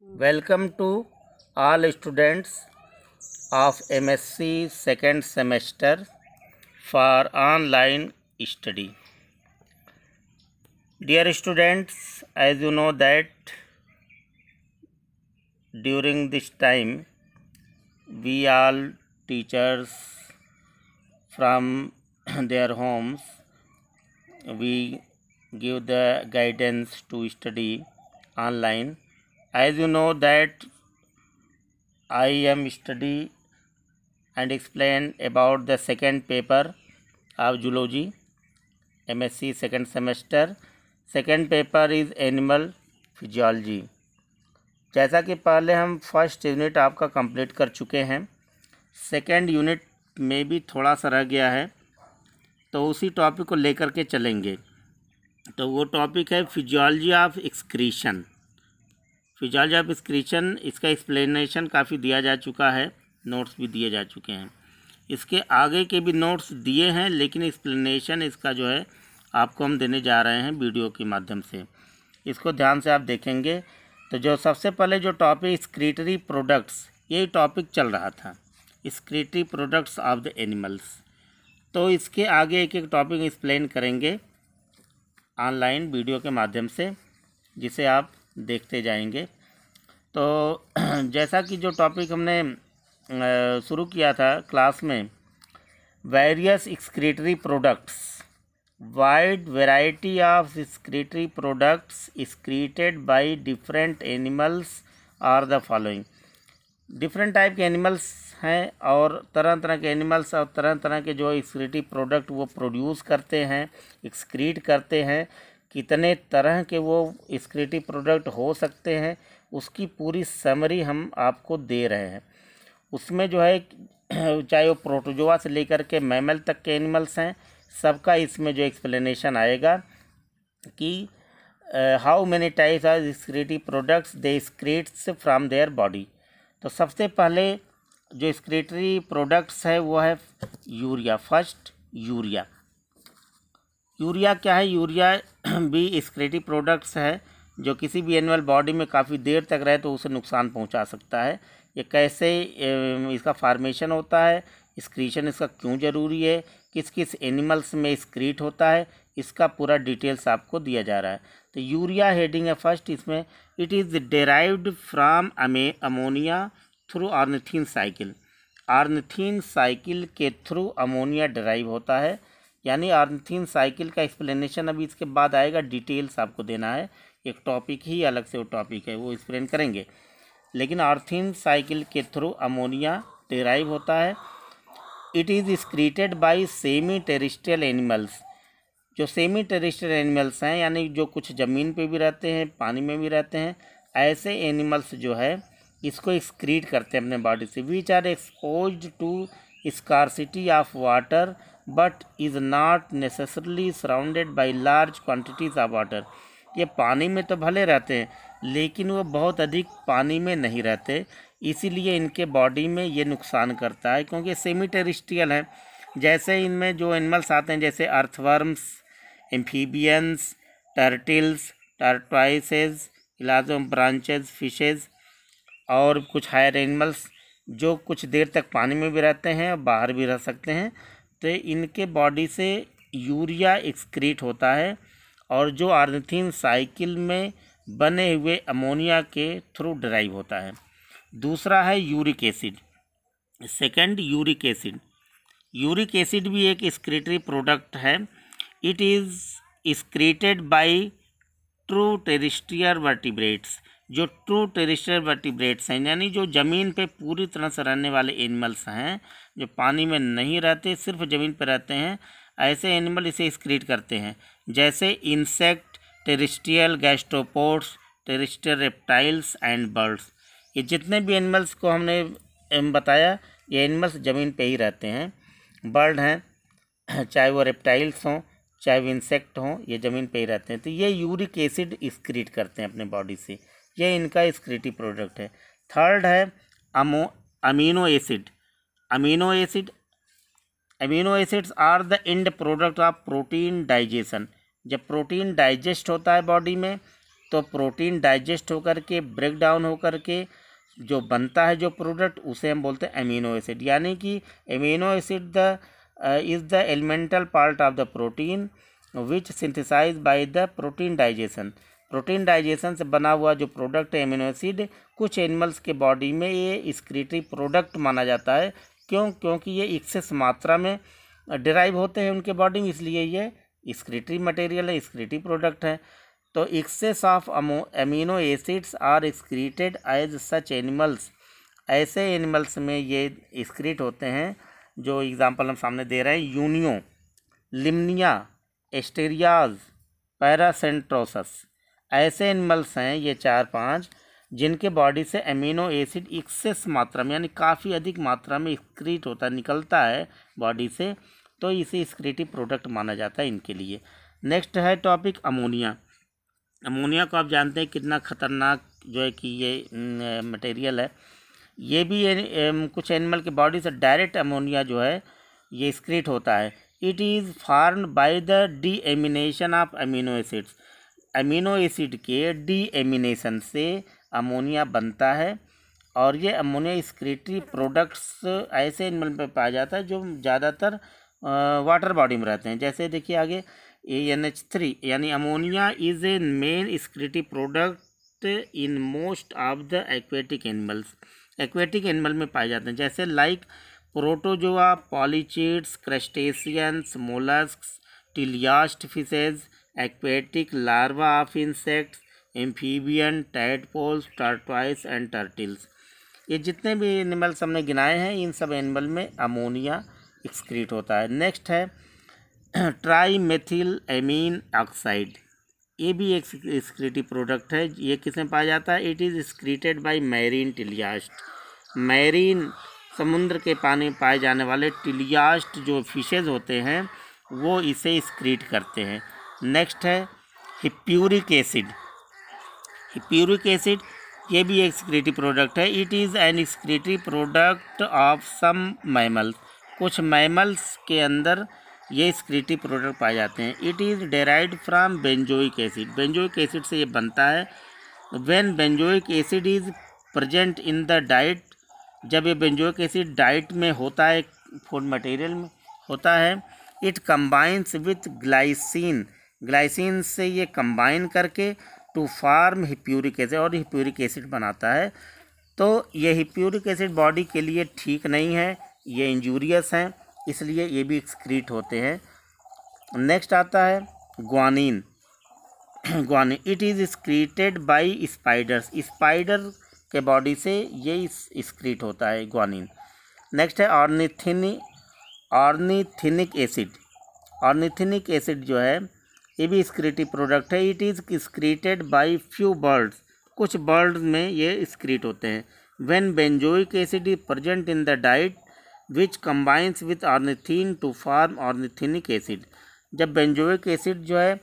Welcome to all students of MSc second semester for online study. Dear students, as you know that during this time we all teachers from their homes we give the guidance to study online. As you know that I am study and explain about the second paper of zoology, MSc second semester. Second paper is animal physiology. जैसा कि पहले हम first unit आपका complete कर चुके हैं, second unit में भी थोड़ा सा रह गया है, तो उसी टॉपिक को लेकर के चलेंगे। तो वो टॉपिक है physiology of excretion. Physiology of excretion, इसका एक्सप्लेनेशन काफ़ी दिया जा चुका है, नोट्स भी दिए जा चुके हैं। इसके आगे के भी नोट्स दिए हैं, लेकिन एक्सप्लेनेशन इसका जो है आपको हम देने जा रहे हैं वीडियो के माध्यम से। इसको ध्यान से आप देखेंगे। तो जो सबसे पहले जो टॉपिक एक्सक्रीटरी प्रोडक्ट्स, यही टॉपिक चल रहा था, excretory products of the animals. तो इसके आगे एक एक टॉपिक एक्सप्लेन करेंगे ऑनलाइन वीडियो के माध्यम से, जिसे आप देखते जाएंगे। तो जैसा कि जो टॉपिक हमने शुरू किया था क्लास में, various excretory products, wide variety of excretory products excreted by different animals are the following. Different type के एनिमल्स हैं और तरह तरह के एनिमल्स और तरह तरह के जो एक्सक्रीटरी प्रोडक्ट वो प्रोड्यूस करते हैं, एक्सक्रीट करते हैं। कितने तरह के वो एक्सक्रीटरी प्रोडक्ट हो सकते हैं, उसकी पूरी समरी हम आपको दे रहे हैं। उसमें जो है चाहे वो प्रोटोजोआ से लेकर के मैमल तक के एनिमल्स हैं, सबका इसमें जो एक्सप्लेनेशन आएगा कि how many types of excretory products they excretes from their body. तो सबसे पहले जो एक्सक्रीटरी प्रोडक्ट्स है वो है यूरिया। First urea. यूरिया क्या है? यूरिया भी एक्सक्रीटरी प्रोडक्ट्स है जो किसी भी एनिमल बॉडी में काफ़ी देर तक रहे तो उसे नुकसान पहुंचा सकता है। ये कैसे इसका फार्मेशन होता है, एक्सक्रीशन इसका क्यों ज़रूरी है, किस किस एनिमल्स में एक्सक्रीट होता है, इसका पूरा डिटेल्स आपको दिया जा रहा है। तो यूरिया हेडिंग है फर्स्ट इसमें। It is derived from ammonia through ornithine cycle. Ornithine cycle के थ्रू अमोनिया डेराइव होता है, यानी ऑर्निथीन साइकिल का एक्सप्लेनेशन अभी इसके बाद आएगा, डिटेल्स आपको देना है। एक टॉपिक ही अलग से वो टॉपिक है, वो एक्सप्लेन करेंगे। लेकिन ऑर्निथीन साइकिल के थ्रू अमोनिया डेराइव होता है। It is excreted bye semi terrestrial animals. जो सेमी टेरेस्ट्रियल एनिमल्स हैं, यानी जो कुछ ज़मीन पे भी रहते हैं, पानी में भी रहते हैं, ऐसे एनिमल्स जो है इसको एक्सक्रीट करते हैं अपने बॉडी से। Which are exposed to scarcity of water but is not necessarily surrounded by large quantities of water. ये पानी में तो भले रहते हैं, लेकिन वो बहुत अधिक पानी में नहीं रहते, इसीलिए इनके बॉडी में ये नुकसान करता है, क्योंकि सेमी टेरेस्ट्रियल है। जैसे इनमें जो एनिमल्स आते हैं, जैसे earthworms, amphibians, turtles, tortoises, elasmobranchs, fishes और कुछ हायर एनिमल्स जो कुछ देर तक पानी में भी रहते हैं और बाहर भी रह सकते हैं, तो इनके बॉडी से यूरिया एक्सक्रीट होता है और जो ऑर्निथीन साइकिल में बने हुए अमोनिया के थ्रू ड्राइव होता है। दूसरा है uric acid. Second uric acid. Uric acid भी एक एक्सक्रीटरी प्रोडक्ट है। It is excreted by true terrestrial vertebrates. जो ट्रू टेरेस्ट्रियल वर्टिब्रेट्स हैं, यानी जो ज़मीन पे पूरी तरह से रहने वाले एनिमल्स हैं, जो पानी में नहीं रहते, सिर्फ ज़मीन पर रहते हैं, ऐसे एनिमल इसे एक्सक्रीट करते हैं। जैसे insect, terrestrial gastropods, terrestrial reptiles and birds. ये जितने भी एनिमल्स को हमने बताया, ये एनिमल्स ज़मीन पे ही रहते हैं। बर्ड हैं, चाहे वो रेप्टाइल्स हों चाहे वो इंसेक्ट हों, ये ज़मीन पे ही रहते हैं। तो ये यूरिक एसिड एक्सक्रीट करते हैं अपने बॉडी से, ये इनका एक्सक्रीटरी प्रोडक्ट है। थर्ड है amino acid. Amino acid, amino acids are the end product of protein digestion. जब प्रोटीन डाइजेस्ट होता है बॉडी में, तो प्रोटीन डाइजेस्ट होकर के ब्रेक डाउन होकर के जो बनता है जो प्रोडक्ट उसे हम बोलते हैं अमीनो एसिड। यानी कि amino acid is the elemental part of the protein which synthesize by the protein digestion. Protein digestion से बना हुआ जो प्रोडक्ट है अमीनो एसिड, कुछ एनिमल्स के बॉडी में ये एक्सक्रीटरी प्रोडक्ट माना जाता है। क्योंकि ये एक्सेस मात्रा में डिराइव होते हैं उनके बॉडी में, इसलिए ये एक्सक्रीटरी मटेरियल है, एक्सक्रीटरी प्रोडक्ट है। तो excess of amino acids are excreted as such animals. ऐसे एनिमल्स में ये एक्सक्रीट होते हैं जो एग्जांपल हम सामने दे रहे हैं, यूनियो, लिम्निया, एस्टेरियाज, पैरासेंट्रोसस। ऐसे एनिमल्स हैं ये 4-5 जिनके बॉडी से अमीनो एसिड एक्सेस मात्रा में यानी काफ़ी अधिक मात्रा में एक्सक्रीट होता है, निकलता है बॉडी से, तो इसे एक्सक्रीटिव प्रोडक्ट माना जाता है इनके लिए। नेक्स्ट है टॉपिक अमोनिया। अमोनिया को आप जानते हैं कितना खतरनाक जो है कि ये मटेरियल है। ये भी कुछ एनिमल के बॉडी से डायरेक्ट अमोनिया जो है ये एक्सक्रीट होता है। It is formed by the deamination of amino acids. Amino acid के डीएमिनेशन से अमोनिया बनता है और ये अमोनिया एक्सक्रीटरी प्रोडक्ट्स ऐसे एनिमल में पाया जाता है जो ज़्यादातर वाटर बॉडी में रहते हैं। जैसे देखिए आगे NH3 यानी ammonia is a main excretory product in most of the aquatic animals. Aquatic animal में पाए जाते हैं जैसे like protozoa, polychaetes, crustaceans, molluscs, teleost fishes, aquatic larva of insects, amphibian, tadpoles, tortoise and turtles. ये जितने भी animals हमने गिनाए हैं इन सब एनिमल में अमोनिया एक्सक्रीट होता है। नेक्स्ट है ट्राईमेथिल एमीन ऑक्साइड। ये भी एक एक्सक्रीटिव प्रोडक्ट है। ये किसमें पाया जाता है? It is excreted by marine teleost. Marine समुद्र के पानी में पाए जाने वाले टिलियास्ट जो फिशेज होते हैं वो इसे एक्सक्रीट करते हैं। नेक्स्ट है हिप्यूरिक एसिड। हिप्यूरिक एसिड ये भी एक एक्सक्रीटिव प्रोडक्ट है। It is an excretive product of some mammals. कुछ मैमल्स के अंदर ये एक्सक्रीटिव प्रोडक्ट पाए जाते हैं। It is derived from benzoic acid. Benzoic acid से ये बनता है। When benzoic acid is present in the diet, जब ये बेंजोइक एसिड डाइट में होता है, फूड मटेरियल में होता है, it combines with glycine. Glycine से ये कंबाइन करके टू फॉर्म हिप्यूरिक एसिड और हिप्यूरिक एसिड बनाता है। तो ये हिप्यूरिक एसिड बॉडी के लिए ठीक नहीं है, ये इंजूरियस हैं, इसलिए ये भी एक्सक्रीट होते हैं। नेक्स्ट आता है guanine. Guanine it is excreted bye spiders. Spider के बॉडी से ये एक्सक्रीट होता है ग्वानिन। नेक्स्ट है ऑर्निथिनिक एसिड। ऑर्निथिनिक एसिड जो है ये भी एक्सक्रीटिव प्रोडक्ट है। It is excreted by few birds. कुछ बर्ड्स में ये एक्सक्रीट होते हैं। When benzoic acid is present in the diet which combines with ornithine to form ornithinic acid. जब बेंजोइक एसिड जो है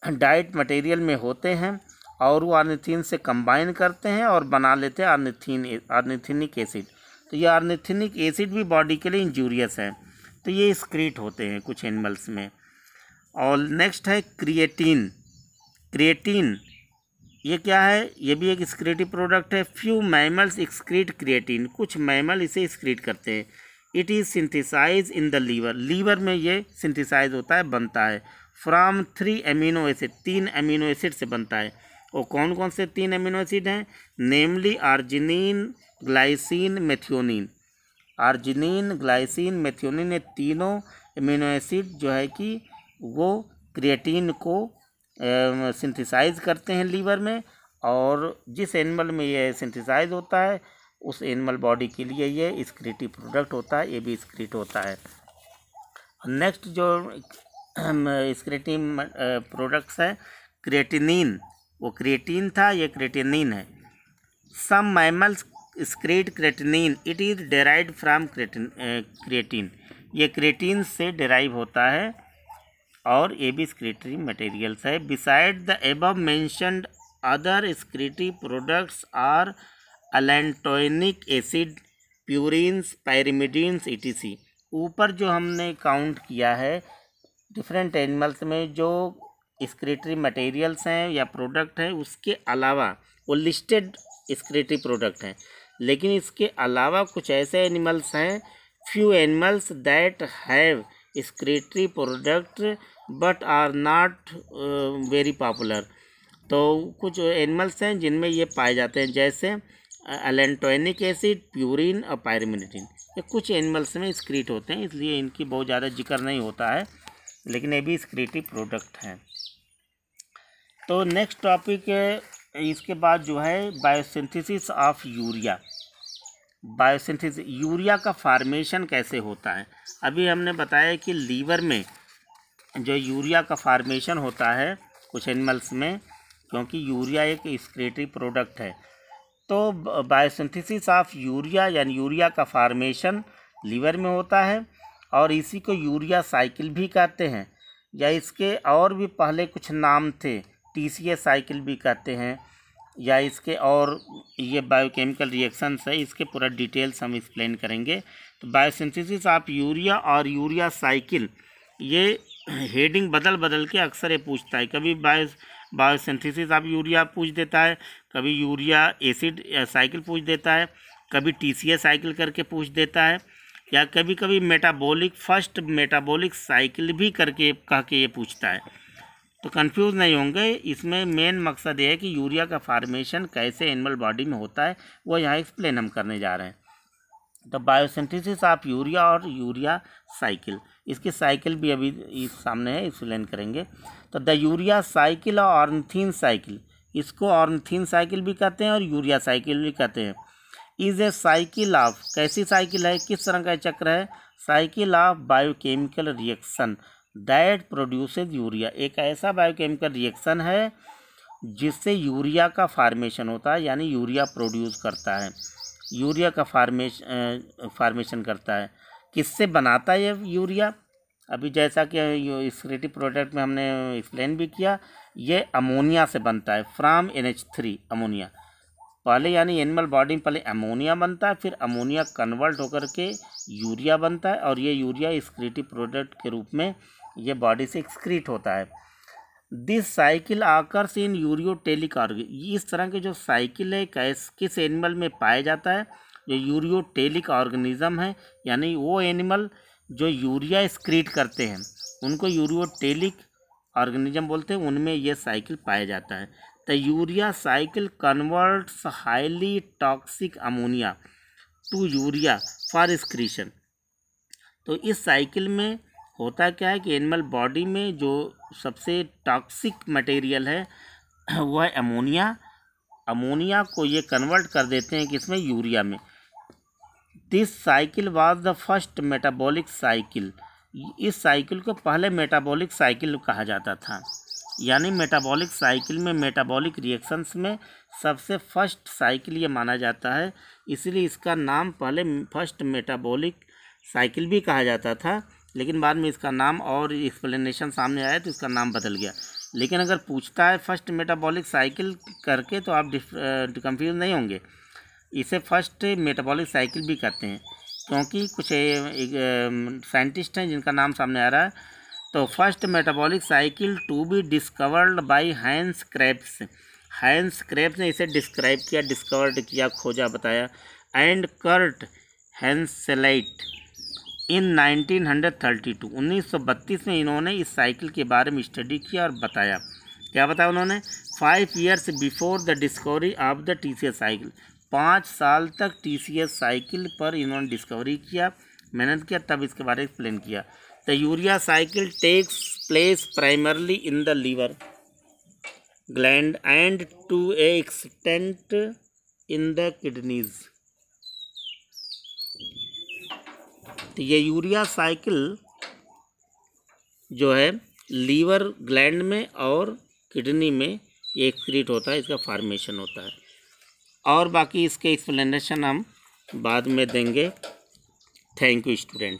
डाइट मटेरियल में होते हैं और वो ऑर्निथिन से कंबाइन करते हैं और बना लेते हैं ऑर्निथिनिक एसिड। तो ये ऑर्निथिनिक एसिड भी बॉडी के लिए इंजूरियस है, तो ये एक्सक्रीट होते हैं कुछ एनिमल्स में। और नेक्स्ट है क्रिएटिन। क्रिएटिन ये क्या है? ये भी एक एक्सक्रीटिव प्रोडक्ट है। Few mammals excrete creatine. कुछ मैमल इसे एक्सक्रीट करते हैं। It is synthesize in the liver. Liver में ये सिंथेसाइज होता है, बनता है from 3 amino acid. 3 amino acid से बनता है। और कौन कौन से 3 अमीनो एसिड हैं? Namely arginine, glycine, methionine. Arginine, glycine, methionine ये तीनों अमीनो एसिड जो है कि वो क्रिएटिन को सिंथेसाइज करते हैं लीवर में, और जिस एनिमल में ये सिंथेसाइज होता है उस एनिमल बॉडी के लिए ये एक्सक्रीटिव प्रोडक्ट होता है, ये भी एक्सक्रीट होता है। नेक्स्ट जो एक्सक्रीटिव प्रोडक्ट्स है क्रिएटिनिन। वो क्रिएटिन था, ये क्रिएटिनिन है। Some mammals excrete creatinine. It is derived from creatine. ये क्रिएटिन से डेराइव होता है और ये भी एक्सक्रीटरी मटेरियल्स है। Beside the above mentioned other excretive products are allantoic acid, purines, pyrimidines etc। ऊपर जो हमने काउंट किया है डिफरेंट एनिमल्स में जो एक्सक्रीटरी मटेरियल्स हैं या प्रोडक्ट हैं, उसके अलावा वो लिस्टेड एक्सक्रीटरी प्रोडक्ट हैं, लेकिन इसके अलावा कुछ ऐसे एनिमल्स हैं, few animals that have excretory product but are not very popular. तो कुछ एनिमल्स हैं जिनमें ये पाए जाते हैं, जैसे एलेंटोनिक एसिड, प्यूरिन और पायरिमिडिन। ये कुछ एनिमल्स में एक्सक्रीट होते हैं, इसलिए इनकी बहुत ज़्यादा जिक्र नहीं होता है, लेकिन ये भी एक्सक्रीटिव प्रोडक्ट हैं। तो नेक्स्ट टॉपिक इसके बाद जो है biosynthesis of urea. Biosynthesis, urea का फार्मेशन कैसे होता है। अभी हमने बताया कि लीवर में जो यूरिया का फार्मेशन होता है कुछ एनिमल्स में, क्योंकि यूरिया एक एक्सक्रीटिव प्रोडक्ट है। तो बायोसिंथेसिस ऑफ यूरिया यानी यूरिया का फार्मेशन लीवर में होता है, और इसी को यूरिया साइकिल भी कहते हैं, या इसके और भी पहले कुछ नाम थे, TCA साइकिल भी कहते हैं, या इसके और ये बायोकेमिकल रिएक्शंस है, इसके पूरा डिटेल्स हम एक्सप्लेन करेंगे। तो बायोसिंथेसिस ऑफ यूरिया और यूरिया साइकिल, ये हेडिंग बदल बदल के अक्सर ये पूछता है, कभी बायोसिंथेसिस ऑफ यूरिया पूछ देता है, कभी यूरिया एसिड साइकिल पूछ देता है, कभी TCA साइकिल करके पूछ देता है, या कभी कभी फर्स्ट मेटाबॉलिक साइकिल भी करके कह के ये पूछता है। तो कंफ्यूज नहीं होंगे, इसमें मेन मकसद ये है कि यूरिया का फार्मेशन कैसे एनिमल बॉडी में होता है वो यहाँ एक्सप्लेन हम करने जा रहे हैं। तो बायोसिंथेसिस ऑफ यूरिया और यूरिया साइकिल, इसकी साइकिल भी अभी इस सामने है, एक्सप्लेन करेंगे। तो द यूरिया साइकिल और ऑर्निथीन साइकिल, इसको ऑर्निथीन साइकिल भी कहते हैं और यूरिया साइकिल भी कहते हैं। इज़ ए साइकिल ऑफ, कैसी साइकिल है, किस तरह का चक्र है, cycle of biochemical reaction that produces urea, एक ऐसा बायोकेमिकल रिएक्शन है जिससे यूरिया का फार्मेशन होता है, यानी यूरिया प्रोड्यूस करता है, यूरिया का फार्मेशन करता है। किससे बनाता है ये यूरिया, अभी जैसा कि एक्सक्रीटिव प्रोडक्ट में हमने एक्सप्लेन भी किया, ये अमोनिया से बनता है, फ्रॉम NH3 अमोनिया। पहले यानी एनिमल बॉडी में पहले अमोनिया बनता है, फिर अमोनिया कन्वर्ट होकर के यूरिया बनता है, और ये यूरिया एक्सक्रीटिव प्रोडक्ट के रूप में ये बॉडी से एक्सक्रीट होता है। This cycle occurs in ureotelic organism, इस तरह के जो साइकिल है किस एनिमल में पाया जाता है, जो यूरियोटेलिक ऑर्गेनिज्म है, यानी वो एनिमल जो यूरिया एक्सक्रीट करते हैं उनको यूरियोटेलिक ऑर्गेनिज्म बोलते हैं, उनमें ये साइकिल पाया जाता है। The urea cycle converts highly toxic ammonia to urea for excretion. तो इस साइकिल में होता क्या है कि एनिमल बॉडी में जो सबसे टॉक्सिक मटेरियल है वो है अमोनिया, अमोनिया को ये कन्वर्ट कर देते हैं किसमें, यूरिया में। This cycle was the first metabolic cycle, इस साइकिल को पहले मेटाबॉलिक साइकिल कहा जाता था, यानी मेटाबॉलिक साइकिल में मेटाबॉलिक रिएक्शंस में सबसे फर्स्ट साइकिल ये माना जाता है, इसलिए इसका नाम पहले फर्स्ट मेटाबॉलिक साइकिल भी कहा जाता था, लेकिन बाद में इसका नाम और एक्सप्लेनेशन सामने आया तो इसका नाम बदल गया। लेकिन अगर पूछता है फर्स्ट मेटाबॉलिक साइकिल करके तो आप कंफ्यूज नहीं होंगे, इसे फर्स्ट मेटाबॉलिक साइकिल भी कहते हैं, क्योंकि कुछ साइंटिस्ट हैं जिनका नाम सामने आ रहा है। तो first metabolic cycle to be discovered by Hans Krebs, Hans Krebs ने इसे डिस्क्राइब किया, डिस्कवर्ड किया, खोजा, बताया, एंड कर्ट हेंसेलाइट इन 1932, 1932 में इन्होंने इस साइकिल के बारे में स्टडी किया और बताया। क्या बताया उन्होंने, 5 years before the discovery of the TCA cycle, 5 साल तक TCA साइकिल पर इन्होंने डिस्कवरी किया, मेहनत किया, तब इसके बारे में एक्सप्लेन किया। The urea cycle takes place primarily in the liver gland and to a extent in the kidneys. तो ये यूरिया साइकिल जो है लीवर ग्लैंड में और किडनी में ये एक्सक्रीट होता है, इसका फार्मेशन होता है, और बाकी इसके एक्सप्लेनेशन हम बाद में देंगे। Thank you student.